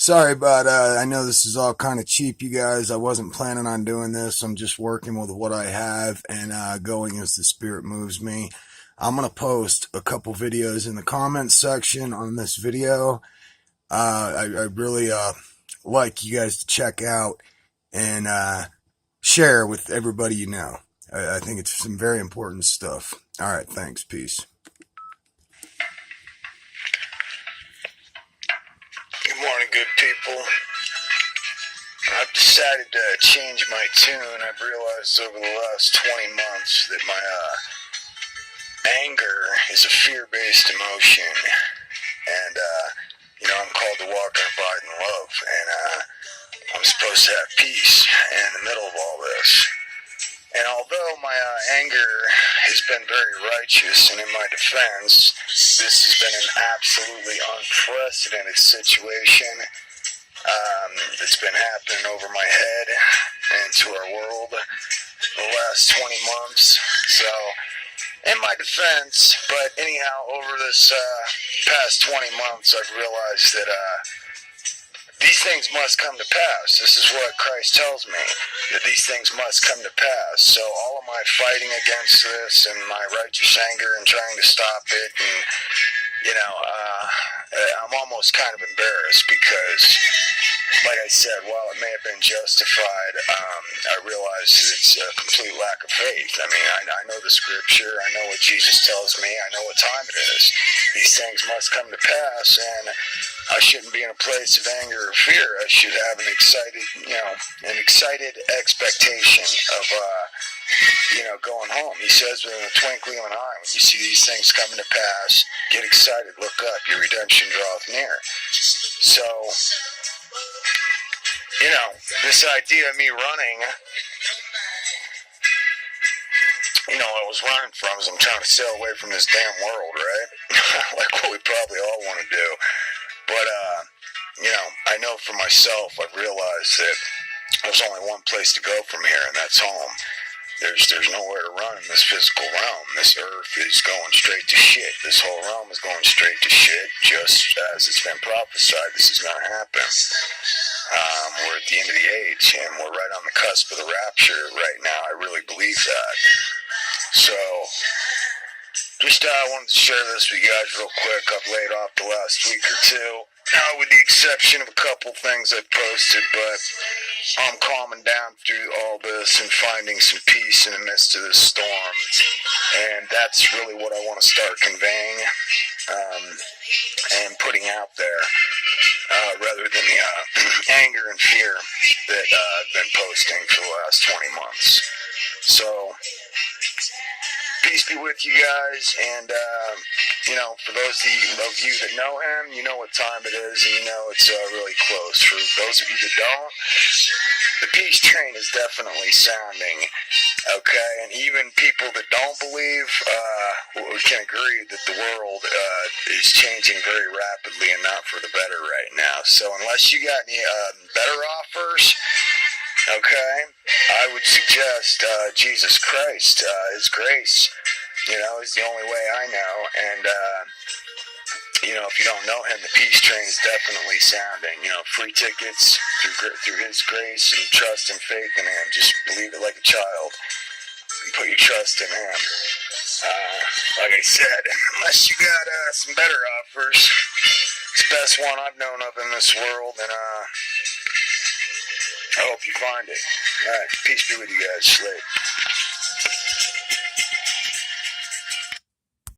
Sorry, but I know this is all kind of cheap, you guys. I wasn't planning on doing this. I'm just working with what I have and going as the spirit moves me. I'm going to post a couple videos in the comments section on this video. I really like you guys to check out and share with everybody you know. I think it's some very important stuff. All right, thanks. Peace. Good morning, good people. I've decided to change my tune. I've realized over the last 20 months that my anger is a fear-based emotion. And, I'm called to walk and abide in love. And I'm supposed to have peace in the middle of all this. And although my anger has been very righteous, and in my defense, this has been an absolutely unprecedented situation that's been happening over my head and to our world the last 20 months. So, in my defense, but anyhow, over this past 20 months, I've realized that these things must come to pass. This is what Christ tells me, that these things must come to pass. So all of my fighting against this and my righteous anger and trying to stop it, and, I'm almost kind of embarrassed because, like I said, while it may have been justified, I realize that it's a complete lack of faith. I mean, I know the scripture, I know what Jesus tells me, I know what time it is. These things must come to pass, and I shouldn't be in a place of anger or fear. I should have an excited expectation of, going home. He says within a twinkling of an eye, when you see these things coming to pass, get excited, look up, your redemption draweth near. So, this idea of me running, what I was running from is I'm trying to sail away from this damn world, right? Like what we probably all want to do. But, I know for myself, I've realized that there's only one place to go from here, and that's home. There's nowhere to run in this physical realm. This earth is going straight to shit. This whole realm is going straight to shit, just as it's been prophesied. This is going to happen. We're at the end of the age, and we're right on the cusp of the rapture right now. I really believe that. So, just wanted to share this with you guys real quick. I've laid off the last week or two, with the exception of a couple things I posted, but I'm calming down through all this and finding some peace in the midst of this storm. And that's really what I want to start conveying and putting out there, rather than the anger and fear that I've been posting for the last 20 months. So, peace be with you guys, and, for those of you that know him, you know what time it is, and you know it's really close. For those of you that don't, the peace train is definitely sounding, okay? And even people that don't believe can agree that the world is changing very rapidly and not for the better right now. So unless you got any better offers, okay, I would suggest Jesus Christ, His grace, is the only way I know. And, if you don't know him, the peace train is definitely sounding. Free tickets through his grace, and trust and faith in him. Just believe it like a child and put your trust in him. Like I said, unless you got some better offers, it's the best one I've known of in this world, and I hope you find it. All right, peace be with you guys. Slate.